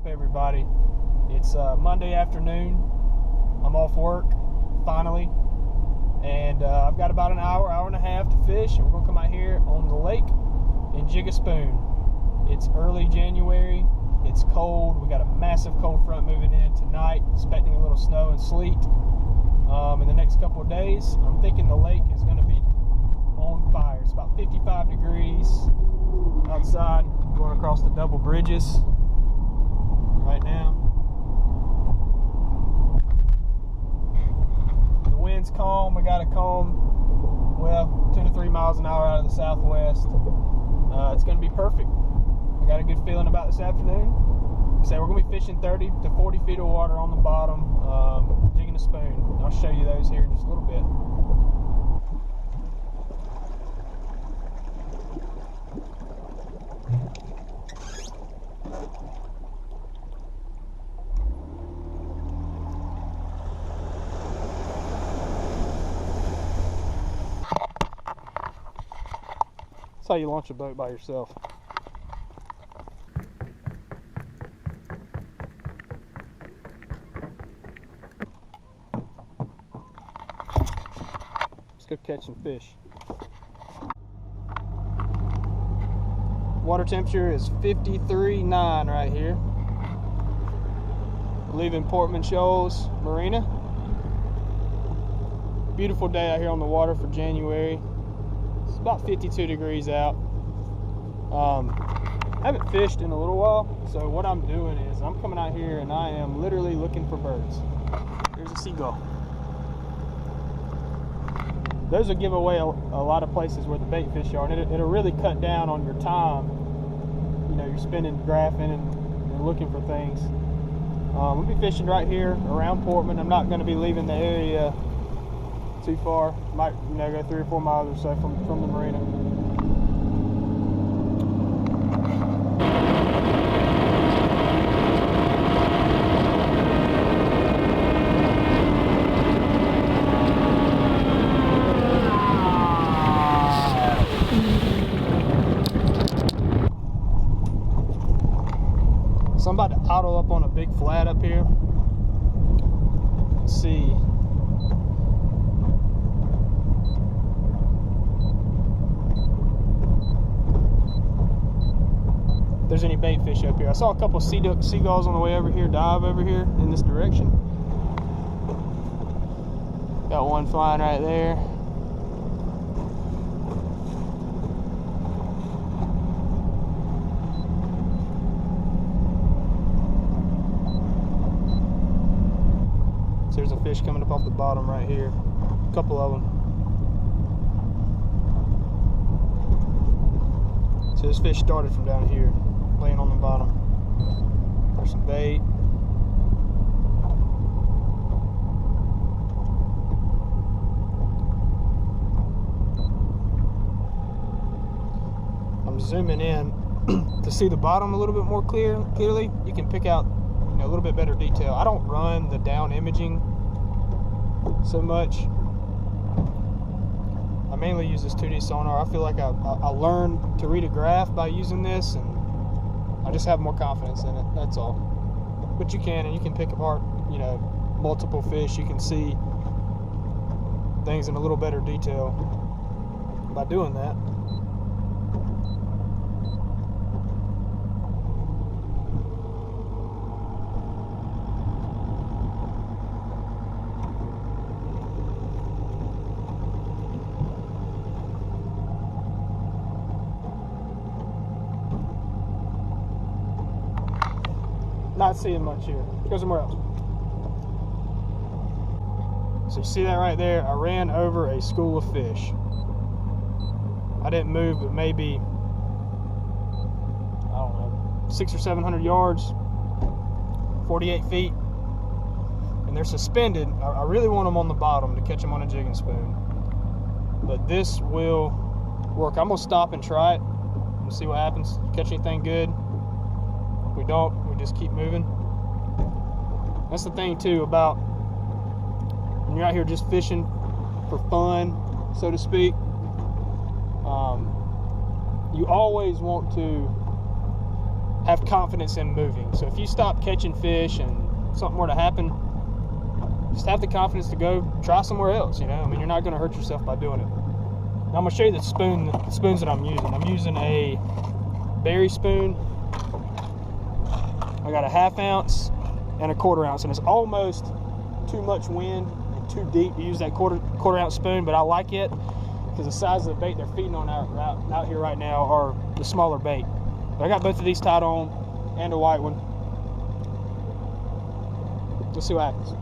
up, everybody? It's Monday afternoon. I'm off work finally, and I've got about an hour and a half to fish, and we're gonna come out here on the lake and jig a spoon. It's early January. It's cold. We got a massive cold front moving in tonight, expecting a little snow and sleet in the next couple of days. I'm thinking the lake is going to be on fire. It's about 55 degrees outside, going across the double bridges right now. The wind's calm. We got it calm, well, 2 to 3 miles an hour out of the southwest. It's going to be perfect. I got a good feeling about this afternoon. So we're going to be fishing 30 to 40 feet of water on the bottom, jigging a spoon. I'll show you those here in just a little bit. That's how you launch a boat by yourself. Go catch some fish. Water temperature is 53.9 right here. We're leaving Portman Shoals Marina. Beautiful day out here on the water for January. It's about 52 degrees out. I haven't fished in a little while, so what I'm doing is I'm coming out here and I am literally looking for birds. There's a seagull. Those will give away a lot of places where the bait fish are, and it'll really cut down on your time. You know, you're spending graphing and looking for things. We'll be fishing right here around Portman. I'm not going to be leaving the area too far. Might, you know, go 3 or 4 miles or so from the marina. So I'm about to auto up on a big flat up here. Let's see. If there's any bait fish up here. I saw a couple seagulls on the way over here, dive over here in this direction. Got one flying right there. There's a fish coming up off the bottom right here. A couple of them. So this fish started from down here, laying on the bottom. There's some bait. I'm zooming in to see the bottom a little bit more clearly. You can pick out, you know, a little bit better detail. I don't run the down imaging so much. I mainly use this 2D sonar. I feel like I learned to read a graph by using this, and I just have more confidence in it. That's all. But you can pick apart, you know, multiple fish. You can see things in a little better detail by doing that. Not seeing much here. Go somewhere else. So you see that right there? I ran over a school of fish. I didn't move, but maybe, I don't know, 600 or 700 yards, 48 feet, and they're suspended. I really want them on the bottom to catch them on a jigging spoon, but this will work. I'm gonna stop and try it and see what happens. Catch anything good? If we don't, we just keep moving. That's the thing too about when you're out here just fishing for fun, so to speak. You always want to have confidence in moving. So if you stop catching fish and something were to happen, just have the confidence to go try somewhere else. You know, I mean, you're not going to hurt yourself by doing it. Now I'm going to show you the spoons that I'm using. I'm using a berry spoon. I got a 1/2 ounce and a 1/4 ounce, and it's almost too much wind and too deep to use that quarter ounce spoon, but I like it because the size of the bait they're feeding on out here right now are the smaller bait. But I got both of these tied on and a white one. Let's see what happens.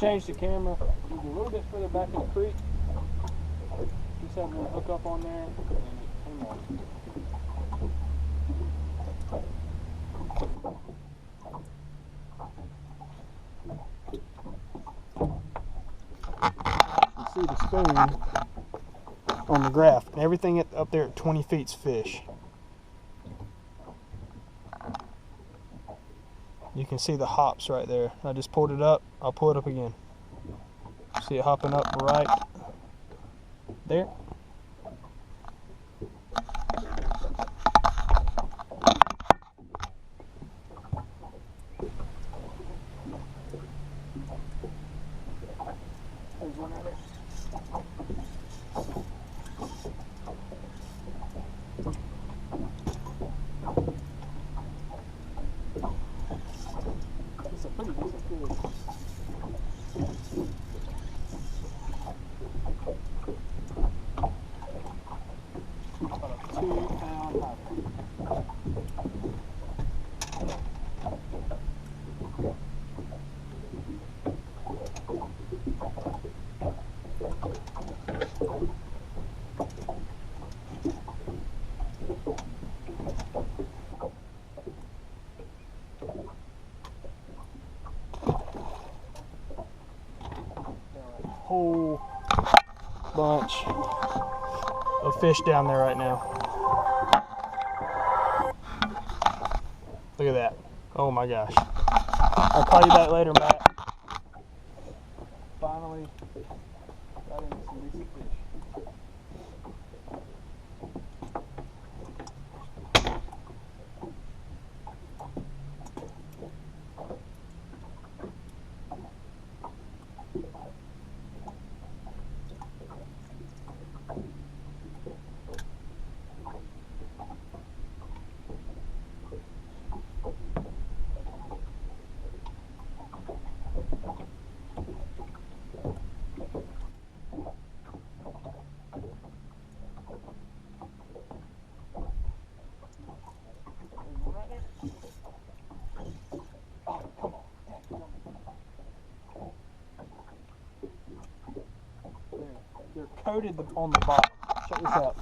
Change the camera, move a little bit further back in the creek. Just have one hook up on there and it came off. You see the spoon on the graph, and everything up there at 20 feet's fish. You can see the hops right there. I just pulled it up. I'll pull it up again. See it hopping up right there. There's one right there. It's a pretty decent fish. About a 2-pound hybrid. Whole bunch of fish down there right now. Look at that. Oh my gosh. I'll call you back later, Matt. Finally got into some decent fish. They're coated on the bottom. Check this out.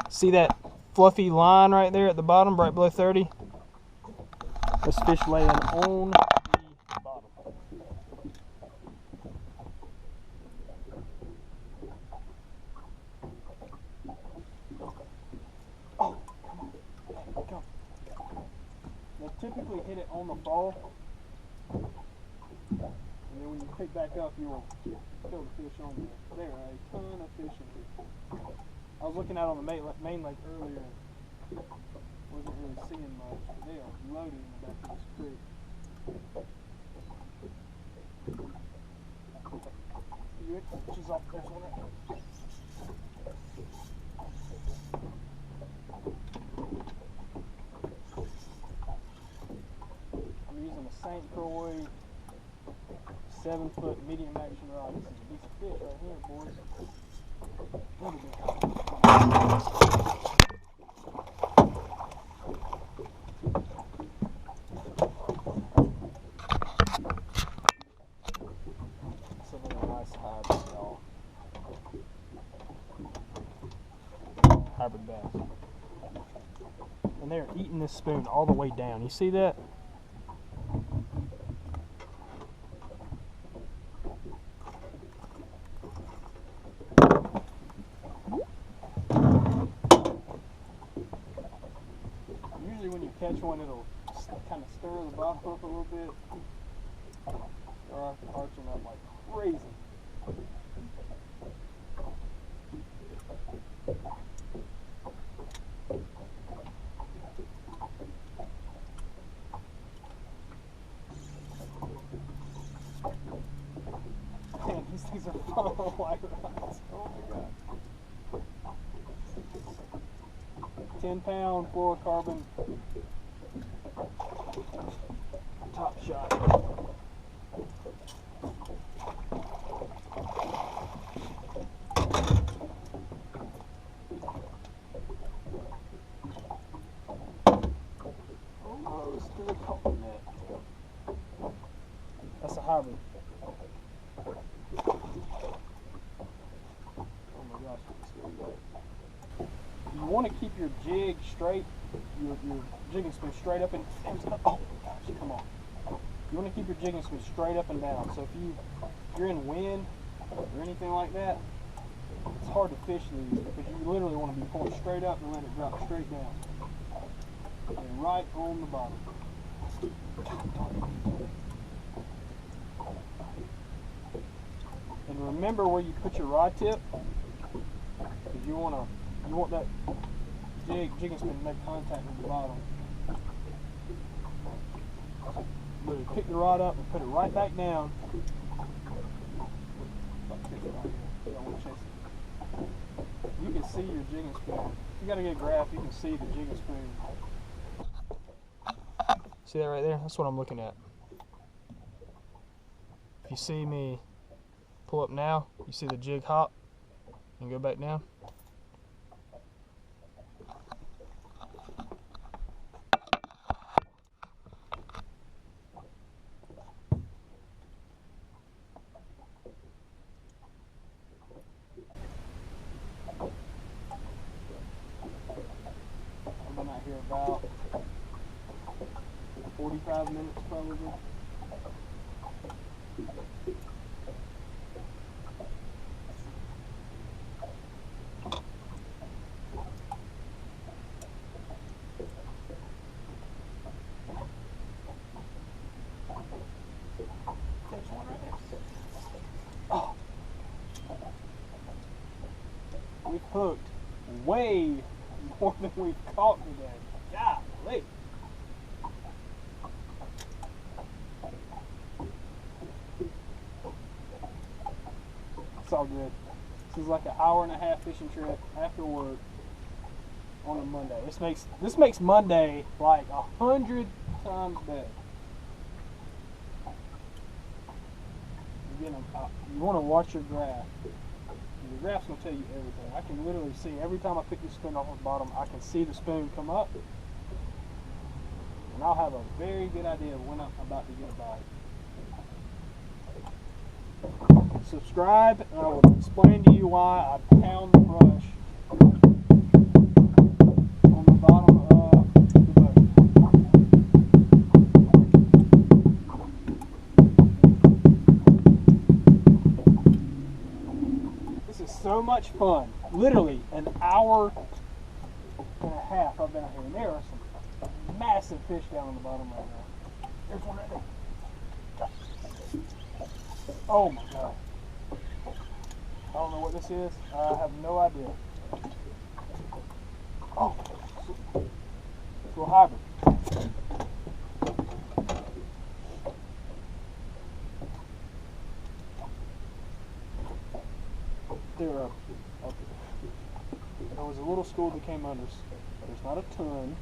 See that fluffy line right there at the bottom, right below 30? This fish laying on the bottom. Oh, come on. Come. They typically hit it on the fall. And then when you pick back up, you'll kill the fish on there. There are a ton of fish in here. I was looking out on the main lake earlier and wasn't really seeing much. But they are loaded in the back of this creek. She's off. There's one right there. I'm using a St. Croix 7-foot medium action rod. This is a decent fish right here, boys. Look at this. That's a really nice hybrid, y'all. Hybrid bass. And they're eating this spoon all the way down. You see that? When you catch one, it'll kind of stir the bottom up a little bit. They're arching up like crazy. white rods. Oh my god. 10-pound fluorocarbon top shot. Almost to the copper net. That's a hybrid. Oh my gosh, it's scary. You want to keep your jig straight, your jigging spoon straight up and oh gosh, come on. You want to keep your jigging spoon straight up and down. So if you're in wind or anything like that, it's hard to fish these because you literally want to be pulling straight up and let it drop straight down. And right on the bottom. And remember where you put your rod tip, because you want that jigging spoon to make contact with the bottom. So literally pick the rod up and put it right back down. You can see your jigging spoon. If you got a good graph, you can see the jigging spoon. See that right there? That's what I'm looking at. If you see me pull up now, you see the jig hop and go back down. I've been out here about 45 minutes probably. There's one right there. Oh. We've hooked way more than we've caught today. Golly. It's all good. This is like an hour-and-a-half fishing trip after work on a Monday. This makes Monday like 100 times better. Again, you want to watch your graph. Your graph's going to tell you everything. I can literally see every time I pick the spoon off the bottom, I can see the spoon come up, and I'll have a very good idea of when I'm about to get a bite. Subscribe, and I will explain to you why I pound the brush on the bottom of the boat. This is so much fun. Literally an hour and a half I've been out here, and there are some massive fish down on the bottom right now. There's one right there. Oh my god. I don't know what this is. I have no idea. Oh, it's a hybrid. There was a little school that came under. There's not a ton.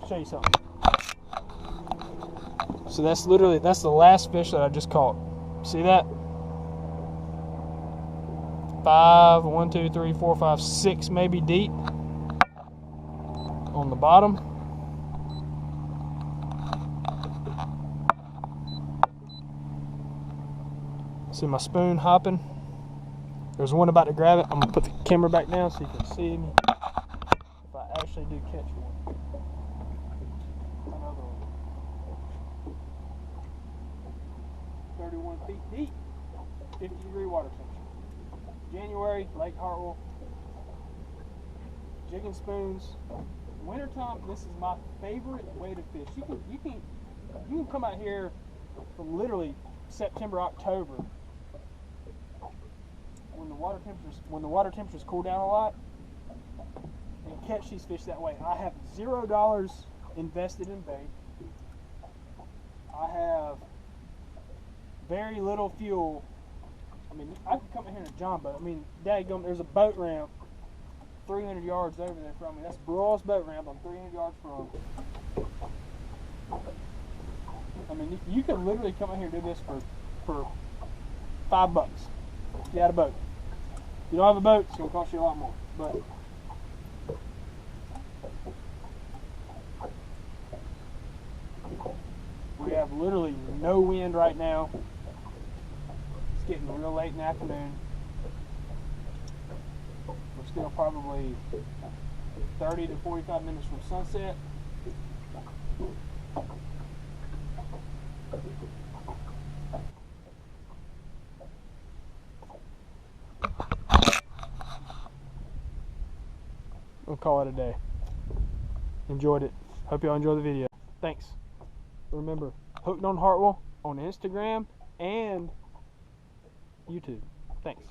Show you something. So that's the last fish that I just caught. See that? 1, 2, 3, 4, 5, 6 maybe deep on the bottom. See my spoon hopping. There's one about to grab it. I'm gonna put the camera back down so you can see me if I actually do catch one. Another one. 31 feet deep, 50-degree water temperature. January, Lake Hartwell. Jigging spoons. Wintertime, this is my favorite way to fish. You can come out here from literally September, October, when the water temperatures cool down a lot, and catch these fish that way. I have $0 invested in bait. I have very little fuel. I mean, I can come in here in a John boat. I mean, daggum, there's a boat ramp 300 yards over there from me. That's Broyles boat ramp. I'm 300 yards from. I mean, you can literally come in here and do this for $5. If you had a boat. If you don't have a boat, it's going to cost you a lot more. But we have literally no wind right now. It's getting real late in the afternoon. We're still probably 30 to 45 minutes from sunset. We'll call it a day. Enjoyed it. Hope y'all enjoy the video. Thanks. Remember, Hooked on Hartwell on Instagram and YouTube. Thanks.